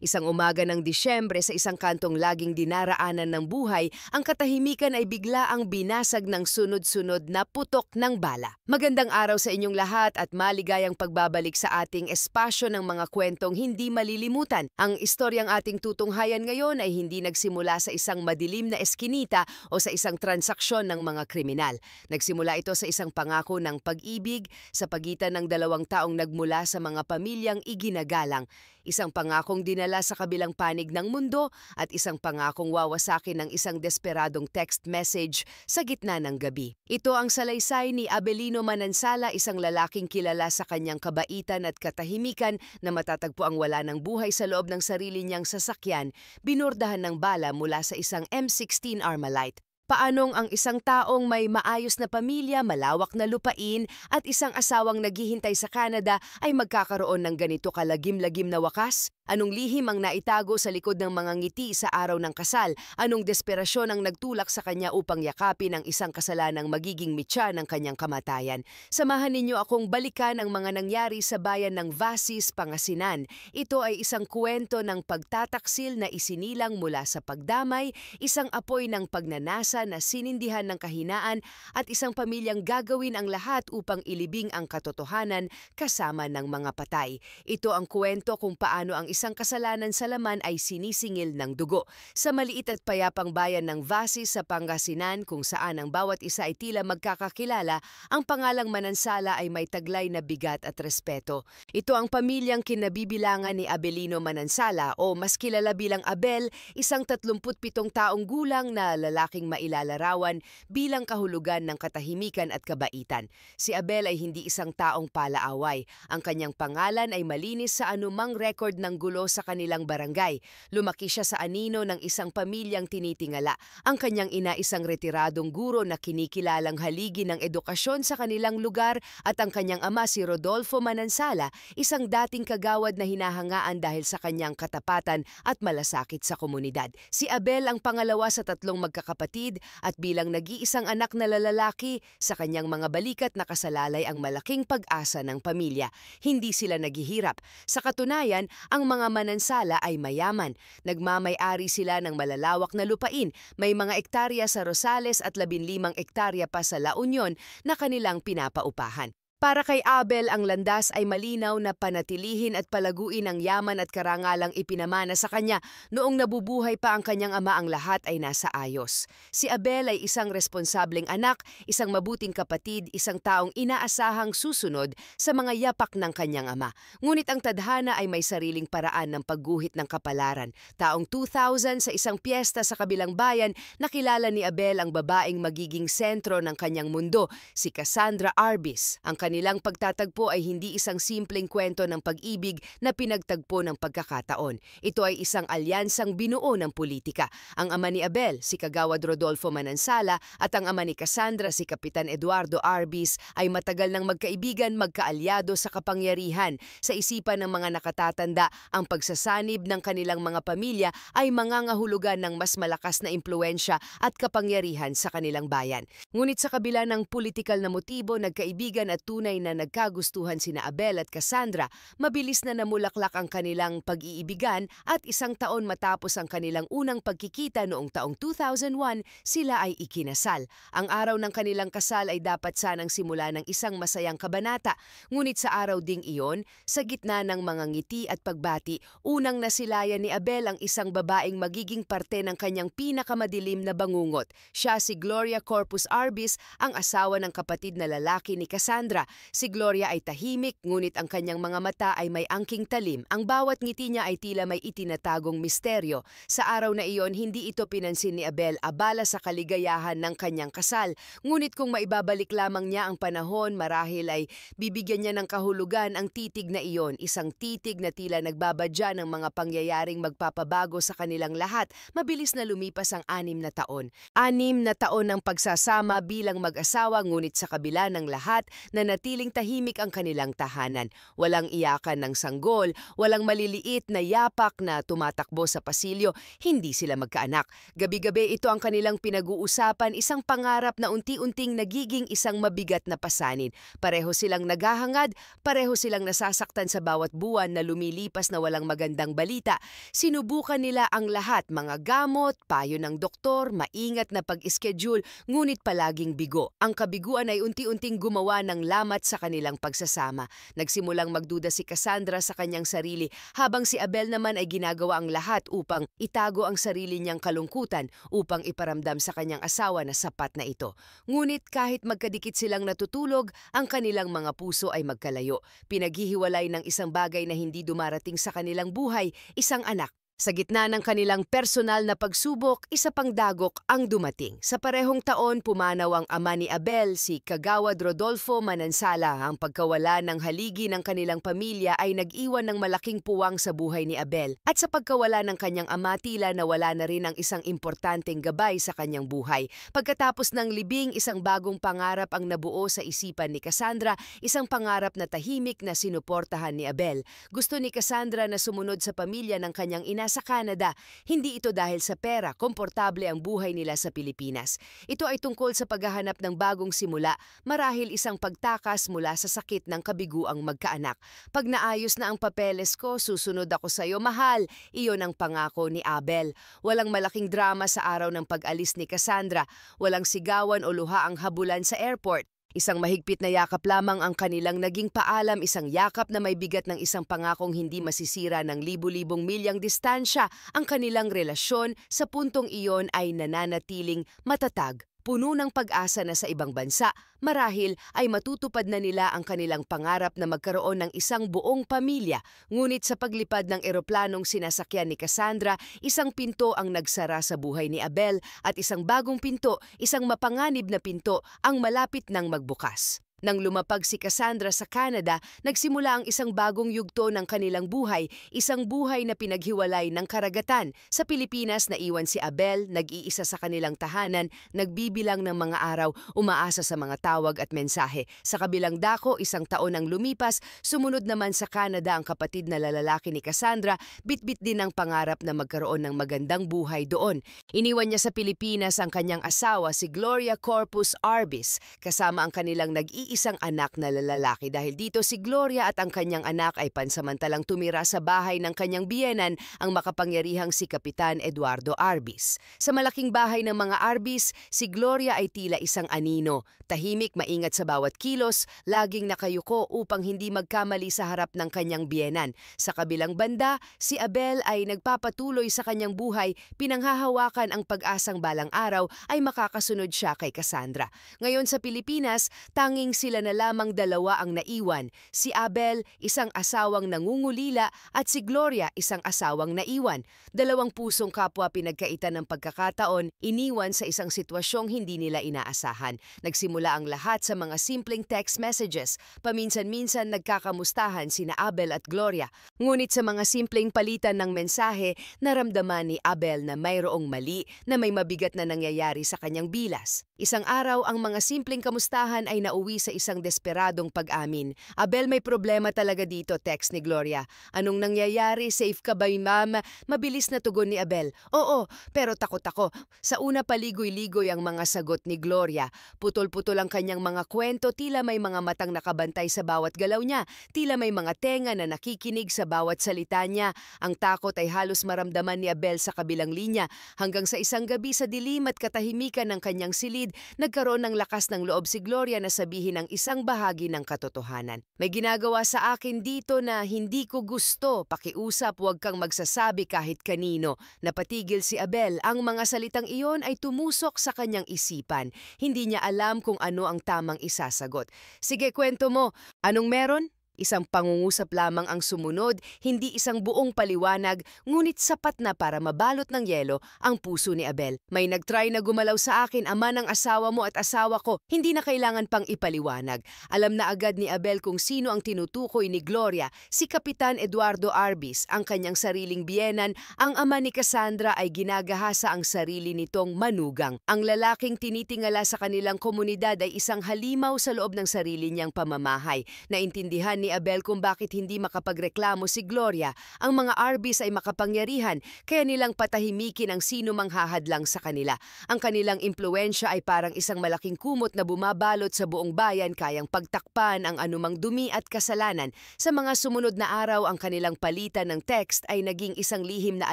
Isang umaga ng Disyembre sa isang kantong laging dinaraanan ng buhay, ang katahimikan ay bigla ang binasag ng sunod-sunod na putok ng bala. Magandang araw sa inyong lahat at maligayang pagbabalik sa ating espasyo ng mga kwentong hindi malilimutan. Ang istoryang ating tutunghayan ngayon ay hindi nagsimula sa isang madilim na eskinita o sa isang transaksyon ng mga kriminal. Nagsimula ito sa isang pangako ng pag-ibig sa pagitan ng dalawang taong nagmula sa mga pamilyang iginagalang. Isang pangakong dinala sa kabilang panig ng mundo at isang pangakong wawasakin ng isang desperadong text message sa gitna ng gabi. Ito ang salaysay ni Abelino Manansala, isang lalaking kilala sa kanyang kabaitan at katahimikan na matatagpo ang wala ng buhay sa loob ng sarili niyang sasakyan, binurdahan ng bala mula sa isang M16 Armalite. Paanong ang isang taong may maayos na pamilya, malawak na lupain at isang asawang naghihintay sa Canada ay magkakaroon ng ganito kalagim-lagim na wakas? Anong lihim ang naitago sa likod ng mga ngiti sa araw ng kasal? Anong desperasyon ang nagtulak sa kanya upang yakapin ang isang kasalanang magiging mitya ng kanyang kamatayan? Samahan ninyo akong balikan ang mga nangyari sa bayan ng Vasis, Pangasinan. Ito ay isang kwento ng pagtataksil na isinilang mula sa pagdamay, isang apoy ng pagnanasa na sinindihan ng kahinaan at isang pamilyang gagawin ang lahat upang ilibing ang katotohanan kasama ng mga patay. Ito ang kwento kung paano ang isang kasalanan sa laman ay sinisingil ng dugo. Sa maliit at payapang bayan ng Vasis sa Pangasinan kung saan ang bawat isa ay tila magkakakilala, ang pangalang Manansala ay may taglay na bigat at respeto. Ito ang pamilyang kinabibilangan ni Abelino Manansala o mas kilala bilang Abel, isang 37 taong gulang na lalaking mailalarawan bilang kahulugan ng katahimikan at kabaitan. Si Abel ay hindi isang taong palaaway. Ang kanyang pangalan ay malinis sa anumang record ng gulo sa kanilang barangay. Lumaki siya sa anino ng isang pamilyang tinitingala. Ang kanyang ina isang retiradong guro na kinikilalang haligi ng edukasyon sa kanilang lugar at ang kanyang ama si Rodolfo Manansala, isang dating kagawad na hinahangaan dahil sa kanyang katapatan at malasakit sa komunidad. Si Abel ang pangalawa sa 3 magkakapatid at bilang nag-iisang anak na lalaki, sa kanyang mga balikat nakasalalay ang malaking pag-asa ng pamilya. Hindi sila naghihirap. Sa katunayan, ang mga Manansala ay mayaman. Nagmamay-ari sila ng malalawak na lupain, may mga ektarya sa Rosales at 15 ektarya pa sa La Union na kanilang pinapaupahan. Para kay Abel, ang landas ay malinaw na panatilihin at palaguin ang yaman at karangalang ipinamana sa kanya. Noong nabubuhay pa ang kanyang ama, ang lahat ay nasa ayos. Si Abel ay isang responsableng anak, isang mabuting kapatid, isang taong inaasahang susunod sa mga yapak ng kanyang ama. Ngunit ang tadhana ay may sariling paraan ng pagguhit ng kapalaran. Taong 2000 sa isang piyesta sa kabilang bayan, nakilala ni Abel ang babaeng magiging sentro ng kanyang mundo, si Cassandra Arbis. Ang kanilang pagtatagpo ay hindi isang simpleng kwento ng pag-ibig na pinagtagpo ng pagkakataon. Ito ay isang alyansang binuo ng politika. Ang ama ni Abel, si Kagawad Rodolfo Manansala, at ang ama ni Cassandra, si Kapitan Eduardo Arbis, ay matagal nang magkaibigan, magkaalyado sa kapangyarihan. Sa isipan ng mga nakatatanda, ang pagsasanib ng kanilang mga pamilya ay mangangahulugan ng mas malakas na impluensya at kapangyarihan sa kanilang bayan. Ngunit sa kabila ng politikal na motibo, nagkaibigan at tunay na nagkagustuhan sina Abel at Cassandra, mabilis na namulaklak ang kanilang pag-iibigan at 1 taon matapos ang kanilang unang pagkikita noong taong 2001, sila ay ikinasal. Ang araw ng kanilang kasal ay dapat sanang simula ng isang masayang kabanata, ngunit sa araw ding iyon, sa gitna ng mga ngiti at pagbati, unang nasilayan ni Abel ang isang babaeng magiging parte ng kanyang pinakamadilim na bangungot. Siya si Gloria Corpus Arbis, ang asawa ng kapatid na lalaki ni Cassandra. Si Gloria ay tahimik, ngunit ang kanyang mga mata ay may angking talim. Ang bawat ngiti niya ay tila may itinatagong misteryo. Sa araw na iyon, hindi ito pinansin ni Abel abala sa kaligayahan ng kanyang kasal. Ngunit kung maibabalik lamang niya ang panahon, marahil ay bibigyan niya ng kahulugan ang titig na iyon, isang titig na tila nagbabadya ng mga pangyayaring magpapabago sa kanilang lahat. Mabilis na lumipas ang 6 na taon. 6 na taon ng pagsasama bilang mag-asawa, ngunit sa kabila ng lahat, na nananatiling tahimik ang kanilang tahanan. Walang iyakan ng sanggol, walang maliliit na yapak na tumatakbo sa pasilyo, hindi sila magkaanak. Gabi-gabi ito ang kanilang pinag-uusapan, isang pangarap na unti-unting nagiging isang mabigat na pasanin. Pareho silang naghahangad, pareho silang nasasaktan sa bawat buwan na lumilipas na walang magandang balita. Sinubukan nila ang lahat, mga gamot, payo ng doktor, maingat na pag-schedule, ngunit palaging bigo. Ang kabiguan ay unti-unting gumawa ng lamat sa kanilang pagsasama. Nagsimulang magduda si Cassandra sa kanyang sarili, habang si Abel naman ay ginagawa ang lahat upang itago ang sarili niyang kalungkutan, upang iparamdam sa kanyang asawa na sapat na ito. Ngunit kahit magkadikit silang natutulog, ang kanilang mga puso ay magkalayo. Pinaghihiwalay ng isang bagay na hindi dumarating sa kanilang buhay, isang anak. Sa gitna ng kanilang personal na pagsubok, isa pang dagok ang dumating. Sa parehong taon, pumanaw ang ama ni Abel, si Kagawad Rodolfo Manansala. Ang pagkawala ng haligi ng kanilang pamilya ay nag-iwan ng malaking puwang sa buhay ni Abel. At sa pagkawala ng kanyang ama, tila nawala na rin ang isang importanteng gabay sa kanyang buhay. Pagkatapos ng libing, isang bagong pangarap ang nabuo sa isipan ni Cassandra, isang pangarap na tahimik na sinuportahan ni Abel. Gusto ni Cassandra na sumunod sa pamilya ng kanyang ina sa Canada. Hindi ito dahil sa pera, komportable ang buhay nila sa Pilipinas. Ito ay tungkol sa paghahanap ng bagong simula, marahil isang pagtakas mula sa sakit ng kabiguang magkaanak. Pag naayos na ang papeles ko, susunod ako sa iyo, mahal. Iyon ang pangako ni Abel. Walang malaking drama sa araw ng pag-alis ni Cassandra. Walang sigawan o luha ang habulan sa airport. Isang mahigpit na yakap lamang ang kanilang naging paalam, isang yakap na may bigat ng isang pangakong hindi masisira ng libu-libong milyang distansya. Ang kanilang relasyon sa puntong iyon ay nananatiling matatag, puno ng pag-asa na sa ibang bansa, marahil ay matutupad na nila ang kanilang pangarap na magkaroon ng isang buong pamilya. Ngunit sa paglipad ng eroplanong sinasakyan ni Cassandra, isang pinto ang nagsara sa buhay ni Abel at isang bagong pinto, isang mapanganib na pinto ang malapit ng magbukas. Nang lumapag si Cassandra sa Canada, nagsimula ang isang bagong yugto ng kanilang buhay, isang buhay na pinaghiwalay ng karagatan. Sa Pilipinas, naiwan si Abel, nag-iisa sa kanilang tahanan, nagbibilang ng mga araw, umaasa sa mga tawag at mensahe. Sa kabilang dako, isang taon ang lumipas, sumunod naman sa Canada ang kapatid na lalaki ni Cassandra, bitbit din ang pangarap na magkaroon ng magandang buhay doon. Iniwan niya sa Pilipinas ang kanyang asawa, si Gloria Corpus Arbis, kasama ang kanilang isang anak na lalaki. Dahil dito si Gloria at ang kanyang anak ay pansamantalang tumira sa bahay ng kanyang biyenan, ang makapangyarihang si Kapitan Eduardo Arbis. Sa malaking bahay ng mga Arbis, si Gloria ay tila isang anino. Tahimik, maingat sa bawat kilos, laging nakayuko upang hindi magkamali sa harap ng kanyang biyenan. Sa kabilang banda, si Abel ay nagpapatuloy sa kanyang buhay, pinanghahawakan ang pag-asang balang araw ay makakasunod siya kay Cassandra. Ngayon sa Pilipinas, tanging sila na lamang dalawa ang naiwan. Si Abel, isang asawang nangungulila, at si Gloria, isang asawang naiwan. Dalawang pusong kapwa pinagkaitan ng pagkakataon, iniwan sa isang sitwasyong hindi nila inaasahan. Nagsimula ang lahat sa mga simpleng text messages. Paminsan-minsan nagkakamustahan sina Abel at Gloria. Ngunit sa mga simpleng palitan ng mensahe, naramdaman ni Abel na mayroong mali, na may mabigat na nangyayari sa kanyang bilas. Isang araw, ang mga simpleng kamustahan ay nauwi sa isang desperadong pag-amin. Abel, may problema talaga dito, text ni Gloria. Anong nangyayari? Safe ka ba, ma'am? Mabilis na tugon ni Abel. Oo, pero takot ako. Sa una paligoy-ligoy ang mga sagot ni Gloria. Putol-putol ang kanyang mga kwento, tila may mga matang nakabantay sa bawat galaw niya. Tila may mga tenga na nakikinig sa bawat salita niya. Ang takot ay halos maramdaman ni Abel sa kabilang linya. Hanggang sa isang gabi sa dilim at katahimikan ng kanyang silid, nagkaroon ng lakas ng loob si Gloria na sabihin ang isang bahagi ng katotohanan. May ginagawa sa akin dito na hindi ko gusto. Pakiusap, huwag kang magsasabi kahit kanino. Napatigil si Abel. Ang mga salitang iyon ay tumusok sa kanyang isipan. Hindi niya alam kung ano ang tamang isasagot. Sige, kwento mo. Anong meron? Isang pangungusap lamang ang sumunod, hindi isang buong paliwanag, ngunit sapat na para mabalot ng yelo ang puso ni Abel. May nagtry na gumalaw sa akin, ama ng asawa mo at asawa ko, hindi na kailangan pang ipaliwanag. Alam na agad ni Abel kung sino ang tinutukoy ni Gloria, si Kapitan Eduardo Arbis, ang kanyang sariling biyenan. Ang ama ni Cassandra ay ginagahasa ang sarili nitong manugang. Ang lalaking tinitingala sa kanilang komunidad ay isang halimaw sa loob ng sarili niyang pamamahay. Naintindihan ni Abel kung bakit hindi makapagreklamo si Gloria. Ang mga Arbis ay makapangyarihan, kaya nilang patahimikin ang sino mang hahadlang sa kanila. Ang kanilang impluwensya ay parang isang malaking kumot na bumabalot sa buong bayan, kayang pagtakpan ang anumang dumi at kasalanan. Sa mga sumunod na araw, ang kanilang palitan ng text ay naging isang lihim na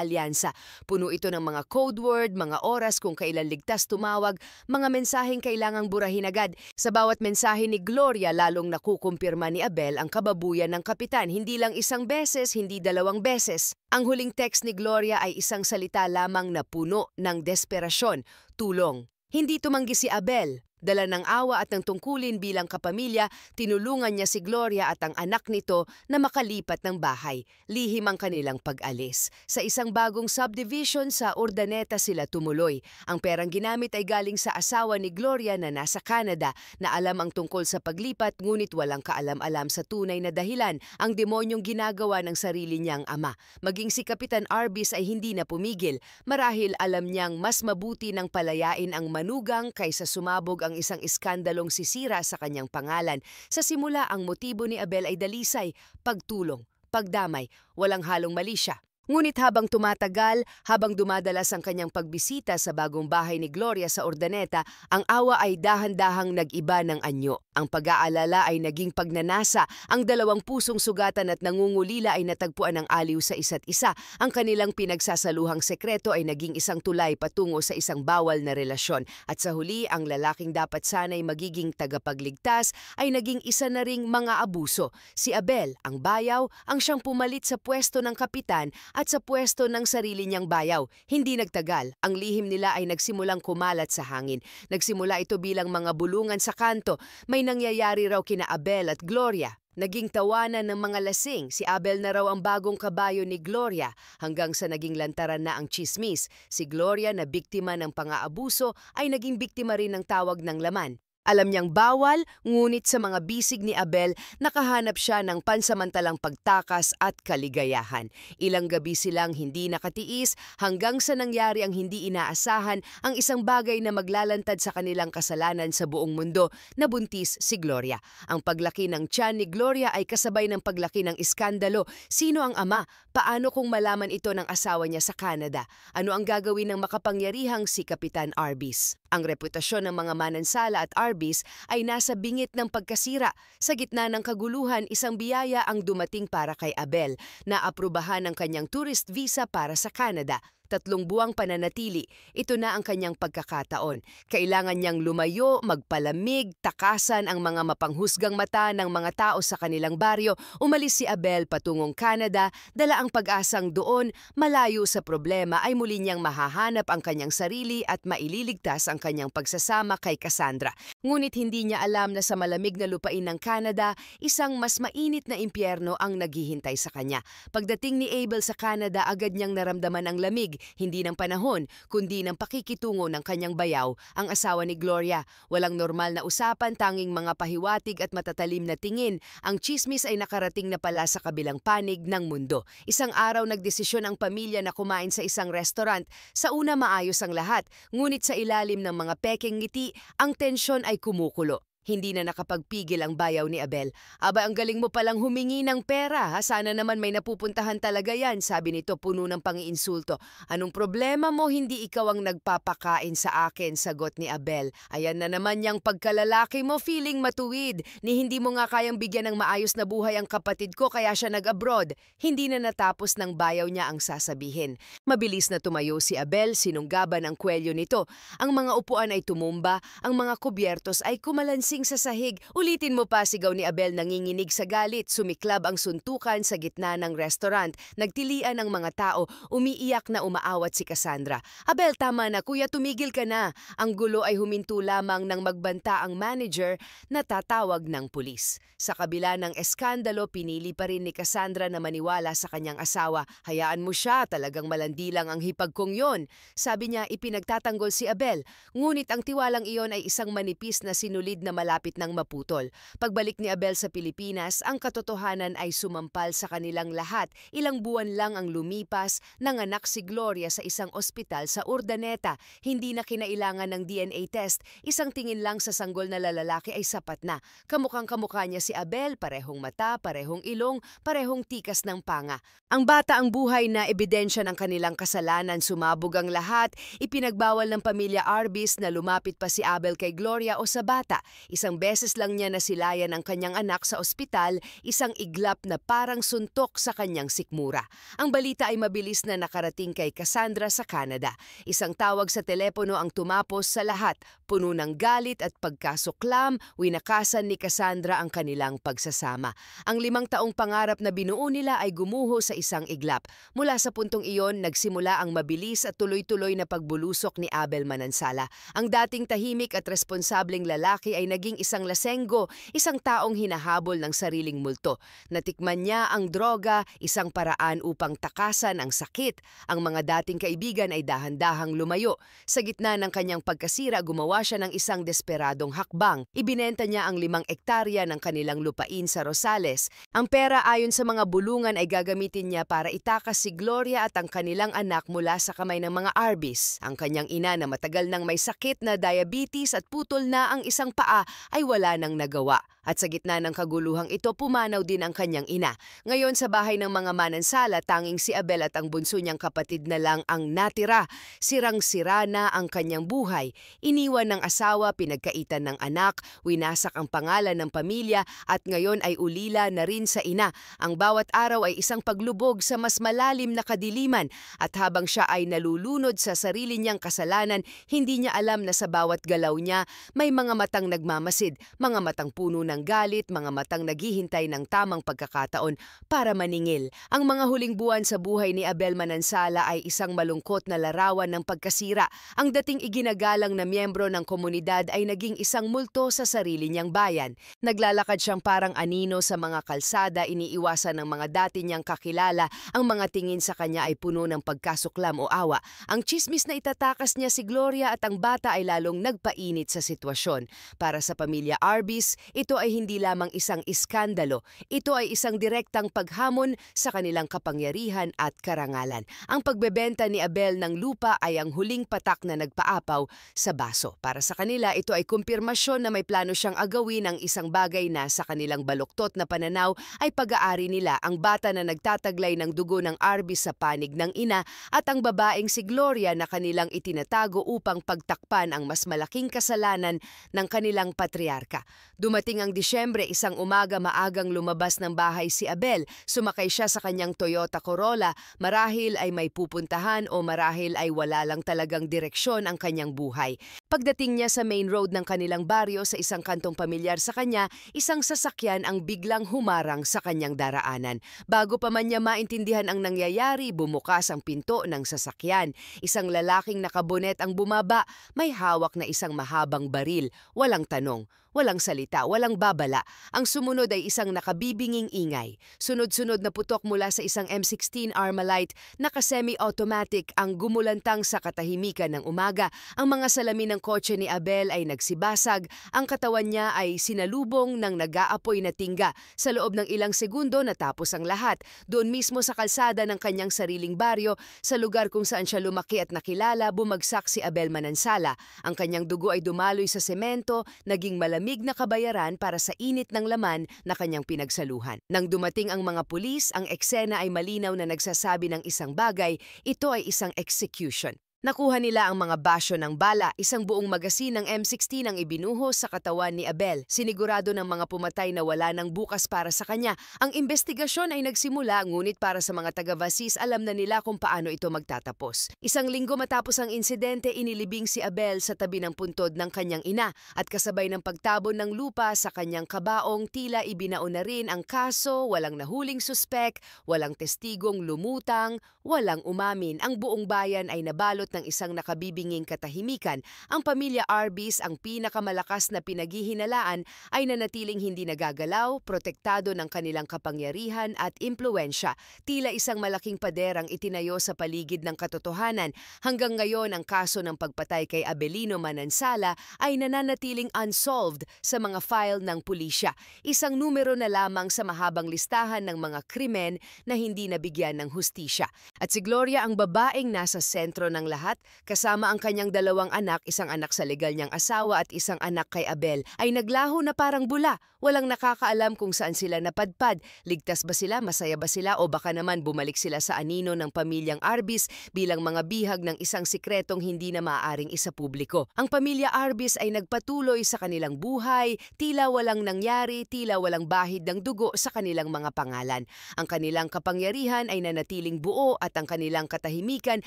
alyansa. Puno ito ng mga code word, mga oras kung kailan ligtas tumawag, mga mensaheng kailangang burahin agad. Sa bawat mensahe ni Gloria, lalong nakukumpirma ni Abel ang kababuyan ng kapitan, hindi lang isang beses, hindi dalawang beses. Ang huling text ni Gloria ay isang salita lamang na puno ng desperasyon, tulong. Hindi tumanggi si Abel. Dala ng awa at ng tungkulin bilang kapamilya, tinulungan niya si Gloria at ang anak nito na makalipat ng bahay. Lihim ang kanilang pag-alis. Sa isang bagong subdivision sa Urdaneta sila tumuloy. Ang perang ginamit ay galing sa asawa ni Gloria na nasa Canada, na alam ang tungkol sa paglipat ngunit walang kaalam-alam sa tunay na dahilan, ang demonyong ginagawa ng sarili niyang ama. Maging si Kapitan Arbis ay hindi na pumigil. Marahil alam niyang mas mabuti nang palayain ang manugang kaysa sumabog ang isang iskandalong sisira sa kanyang pangalan. Sa simula, ang motibo ni Abel ay dalisay, pagtulong, pagdamay, walang halong malisya. Ngunit habang tumatagal, habang dumadalas ang kanyang pagbisita sa bagong bahay ni Gloria sa Urdaneta, ang awa ay dahan-dahang nag-iba ng anyo. Ang pag-aalala ay naging pagnanasa, ang dalawang pusong sugatan at nangungulila ay natagpuan ng aliw sa isa't isa. Ang kanilang pinagsasaluhang sekreto ay naging isang tulay patungo sa isang bawal na relasyon. At sa huli, ang lalaking dapat sana'y magiging tagapagligtas ay naging isa na ring mga abuso. Si Abel, ang bayaw, ang siyang pumalit sa pwesto ng kapitan at sa pwesto ng sarili niyang bayaw. Hindi nagtagal, ang lihim nila ay nagsimulang kumalat sa hangin. Nagsimula ito bilang mga bulungan sa kanto. May nangyayari raw kina Abel at Gloria. Naging tawanan ng mga lasing, si Abel na raw ang bagong kabayo ni Gloria, hanggang sa naging lantaran na ang tsismis. Si Gloria na biktima ng pang-aabuso ay naging biktima rin ng tawag ng laman. Alam niyang bawal, ngunit sa mga bisig ni Abel, nakahanap siya ng pansamantalang pagtakas at kaligayahan. Ilang gabi silang hindi nakatiis hanggang sa nangyari ang hindi inaasahan, ang isang bagay na maglalantad sa kanilang kasalanan sa buong mundo, na buntis si Gloria. Ang paglaki ng tiyan ni Gloria ay kasabay ng paglaki ng iskandalo. Sino ang ama? Paano kung malaman ito ng asawa niya sa Canada? Ano ang gagawin ng makapangyarihang si Kapitan Arbis? Ang reputasyon ng mga manansala at Arbis ay nasa bingit ng pagkasira. Sa gitna ng kaguluhan, isang biyaya ang dumating para kay Abel, na aprubahan ng kanyang tourist visa para sa Canada. 3 buwang pananatili, ito na ang kanyang pagkakataon. Kailangan niyang lumayo, magpalamig, takasan ang mga mapanghusgang mata ng mga tao sa kanilang baryo. Umalis si Abel patungong Canada, dala ang pag-asang doon, malayo sa problema, ay muli niyang mahahanap ang kanyang sarili at maililigtas ang kanyang pagsasama kay Cassandra. Ngunit hindi niya alam na sa malamig na lupain ng Canada, isang mas mainit na impyerno ang naghihintay sa kanya. Pagdating ni Abel sa Canada, agad niyang naramdaman ang lamig, hindi ng panahon, kundi ng pakikitungo ng kanyang bayaw, ang asawa ni Gloria. Walang normal na usapan, tanging mga pahiwatig at matatalim na tingin. Ang tsismis ay nakarating na pala sa kabilang panig ng mundo. Isang araw nagdesisyon ang pamilya na kumain sa isang restaurant. Sa una maayos ang lahat, ngunit sa ilalim ng mga pekeng ngiti, ang tensyon ay kumukulo. Hindi na nakapagpigil ang bayaw ni Abel. Aba, ang galing mo palang humingi ng pera, ha? Sana naman may napupuntahan talaga yan, sabi nito puno ng pangiinsulto. Anong problema mo, hindi ikaw ang nagpapakain sa akin, sagot ni Abel. Ayan na naman yang pagkalalaki mo, feeling matuwid. Ni hindi mo nga kayang bigyan ng maayos na buhay ang kapatid ko, kaya siya nag-abroad. Hindi na natapos ng bayaw niya ang sasabihin. Mabilis na tumayo si Abel, sinunggaban ang kwelyo nito. Ang mga upuan ay tumumba, ang mga kubyertos ay kumalansi. lasing sa sahig. Ulitin mo pa, sigaw ni Abel nanginginig sa galit. Sumiklab ang suntukan sa gitna ng restaurant. Nagtilian ang mga tao. Umiiyak na umaawat si Cassandra. Abel, tama na kuya, tumigil ka na. Ang gulo ay huminto lamang nang magbanta ang manager na tatawag ng pulis. Sa kabila ng eskandalo, pinili pa rin ni Cassandra na maniwala sa kanyang asawa. Hayaan mo siya, talagang malandi lang ang hipag kong yon. Sabi niya, ipinagtatanggol si Abel. Ngunit ang tiwalang iyon ay isang manipis na sinulid na malapit ng maputol. Pagbalik ni Abel sa Pilipinas, ang katotohanan ay sumampal sa kanilang lahat. Ilang buwan lang ang lumipas, nanganak si Gloria sa isang ospital sa Urdaneta. Hindi na kinailangan ng DNA test. Isang tingin lang sa sanggol na lalaki ay sapat na. Kamukhang-kamukha niya si Abel, parehong mata, parehong ilong, parehong tikas ng panga. Ang bata ang buhay na ebidensya ng kanilang kasalanan, sumabog ang lahat. Ipinagbawal ng pamilya Arbis na lumapit pa si Abel kay Gloria o sa bata. Isang beses lang niya nasilayan ang kanyang anak sa ospital, isang iglap na parang suntok sa kanyang sikmura. Ang balita ay mabilis na nakarating kay Cassandra sa Canada. Isang tawag sa telepono ang tumapos sa lahat. Puno ng galit at pagkasuklam, winakasan ni Cassandra ang kanilang pagsasama. Ang 5 taong pangarap na binuo nila ay gumuho sa isang iglap. Mula sa puntong iyon, nagsimula ang mabilis at tuloy-tuloy na pagbulusok ni Abel Manansala. Ang dating tahimik at responsableng lalaki ay naging isang lasenggo, isang taong hinahabol ng sariling multo. Natikman niya ang droga, isang paraan upang takasan ang sakit. Ang mga dating kaibigan ay dahan-dahang lumayo. Sa gitna ng kanyang pagkasira, gumawa siya ng isang desperadong hakbang. Ibinenta niya ang 5 ektarya ng kanilang lupain sa Rosales. Ang pera ayon sa mga bulungan ay gagamitin niya para itakas si Gloria at ang kanilang anak mula sa kamay ng mga Arbis. Ang kanyang ina na matagal nang may sakit na diabetes at putol na ang isang paa ay wala nang nagawa. At sa gitna ng kaguluhang ito, pumanaw din ang kanyang ina. Ngayon sa bahay ng mga Manansala, tanging si Abel at ang bunso niyang kapatid na lang ang natira. Sirang-sira na ang kanyang buhay. Iniwan ng asawa, pinagkaitan ng anak, winasak ang pangalan ng pamilya at ngayon ay ulila na rin sa ina. Ang bawat araw ay isang paglubog sa mas malalim na kadiliman at habang siya ay nalulunod sa sarili niyang kasalanan, hindi niya alam na sa bawat galaw niya may mga matang nagmamasid, mga matang puno ng galit, mga matang naghihintay ng tamang pagkakataon para maningil. Ang mga huling buwan sa buhay ni Abel Manansala ay isang malungkot na larawan ng pagkasira. Ang dating iginagalang na miyembro ng komunidad ay naging isang multo sa sarili niyang bayan. Naglalakad siyang parang anino sa mga kalsada, iniiwasan ng mga dati niyang kakilala. Ang mga tingin sa kanya ay puno ng pagkasuklam o awa. Ang tsismis na itatakas niya si Gloria at ang bata ay lalong nagpainit sa sitwasyon. Para sa pamilya Arbis, ito ay hindi lamang isang iskandalo. Ito ay isang direktang paghamon sa kanilang kapangyarihan at karangalan. Ang pagbebenta ni Abel ng lupa ay ang huling patak na nagpaapaw sa baso. Para sa kanila, ito ay kumpirmasyon na may plano siyang agawin ang isang bagay na sa kanilang baluktot na pananaw ay pag-aari nila. Ang bata na nagtataglay ng dugo ng Arbis sa panig ng ina at ang babaeng si Gloria na kanilang itinatago upang pagtakpan ang mas malaking kasalanan ng kanilang patriarka. Dumating ang Disyembre, isang umaga maagang lumabas ng bahay si Abel. Sumakay siya sa kanyang Toyota Corolla. Marahil ay may pupuntahan o marahil ay wala lang talagang direksyon ang kanyang buhay. Pagdating niya sa main road ng kanilang baryo sa isang kantong pamilyar sa kanya, isang sasakyan ang biglang humarang sa kanyang daraanan. Bago pa man niya maintindihan ang nangyayari, bumukas ang pinto ng sasakyan. Isang lalaking nakabonet ang bumaba, may hawak na isang mahabang baril. Walang tanong, walang salita, walang babala. Ang sumunod ay isang nakabibinging ingay. Sunod-sunod na putok mula sa isang M16 Armalite na semi-automatic ang gumulantang sa katahimikan ng umaga. Ang mga salamin ng kotse ni Abel ay nagsibasag. Ang katawan niya ay sinalubong ng nag-aapoy na tingga. Sa loob ng ilang segundo natapos ang lahat. Doon mismo sa kalsada ng kanyang sariling baryo, sa lugar kung saan siya lumaki at nakilala, bumagsak si Abel Manansala. Ang kanyang dugo ay dumaloy sa semento, naging malamig na kabayaran para sa init ng laman na kanyang pinagsaluhan. Nang dumating ang mga pulis, ang eksena ay malinaw na nagsasabi ng isang bagay, ito ay isang execution. Nakuha nila ang mga basyo ng bala, isang buong magasin ng M16 ang ibinuhos sa katawan ni Abel. Sinigurado ng mga pumatay na wala nang bukas para sa kanya. Ang investigasyon ay nagsimula, ngunit para sa mga taga-Vasis alam na nila kung paano ito magtatapos. Isang linggo matapos ang insidente, inilibing si Abel sa tabi ng puntod ng kanyang ina at kasabay ng pagtabon ng lupa sa kanyang kabaong, tila ibinaon na rin ang kaso, walang nahuling suspek, walang testigong lumutang, walang umamin. Ang buong bayan ay nabalot ng isang nakabibinging katahimikan. Ang pamilya Arbis, ang pinakamalakas na pinaghihinalaan, ay nanatiling hindi nagagalaw, protektado ng kanilang kapangyarihan at impluensya. Tila isang malaking pader ang itinayo sa paligid ng katotohanan. Hanggang ngayon, ang kaso ng pagpatay kay Abelino Manansala ay nananatiling unsolved sa mga file ng pulisya. Isang numero na lamang sa mahabang listahan ng mga krimen na hindi nabigyan ng hustisya. At si Gloria, ang babaeng nasa sentro ng lahat, kasama ang kanyang 2 anak, isang anak sa legal niyang asawa at isang anak kay Abel, ay naglaho na parang bula. Walang nakakaalam kung saan sila napadpad. Ligtas ba sila, masaya ba sila, o baka naman bumalik sila sa anino ng pamilyang Arbis bilang mga bihag ng isang sikretong hindi na maaaring isapubliko. Ang pamilya Arbis ay nagpatuloy sa kanilang buhay, tila walang nangyari, tila walang bahid ng dugo sa kanilang mga pangalan. Ang kanilang kapangyarihan ay nanatiling buo at ang kanilang katahimikan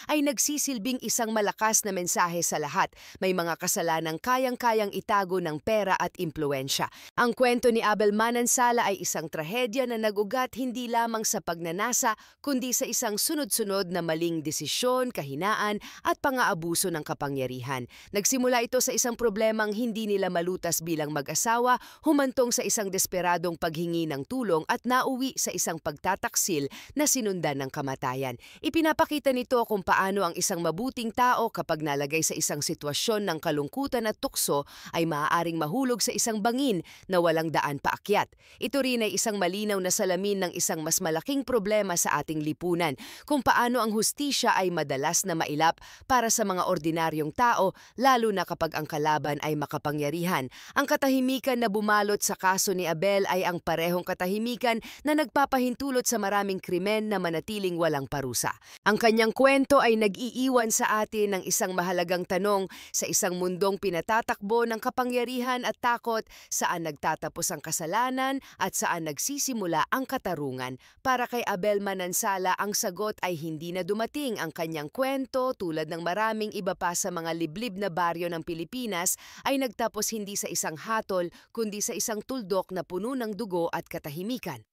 ay nagsisilbing isang malakas na mensahe sa lahat. May mga kasalanang kayang-kayang itago ng pera at impluensya. Ang kwento ni Abel Manansala ay isang trahedya na nagugat hindi lamang sa pagnanasa, kundi sa isang sunod-sunod na maling desisyon, kahinaan at pang-aabuso ng kapangyarihan. Nagsimula ito sa isang problemang hindi nila malutas bilang mag-asawa, humantong sa isang desperadong paghingi ng tulong at nauwi sa isang pagtataksil na sinundan ng kamatayan. Ipinapakita nito kung paano ang isang mabuting tao kapag nalagay sa isang sitwasyon ng kalungkutan at tukso ay maaaring mahulog sa isang bangin na walang daan paakyat. Ito rin ay isang malinaw na salamin ng isang mas malaking problema sa ating lipunan, kung paano ang hustisya ay madalas na mailap para sa mga ordinaryong tao, lalo na kapag ang kalaban ay makapangyarihan. Ang katahimikan na bumalot sa kaso ni Abel ay ang parehong katahimikan na nagpapahintulot sa maraming krimen na manatiling walang parusa. Ang kanyang kwento ay nag-iiwan sa atin ng isang mahalagang tanong: sa isang mundong pinatatakbo ng kapangyarihan at takot, saan nagtatapos ang kasalanan at saan nagsisimula ang katarungan? Para kay Abel Manansala, ang sagot ay hindi na dumating. Ang kanyang kwento, tulad ng maraming iba pa sa mga liblib na baryo ng Pilipinas, ay nagtapos hindi sa isang hatol, kundi sa isang tuldok na puno ng dugo at katahimikan.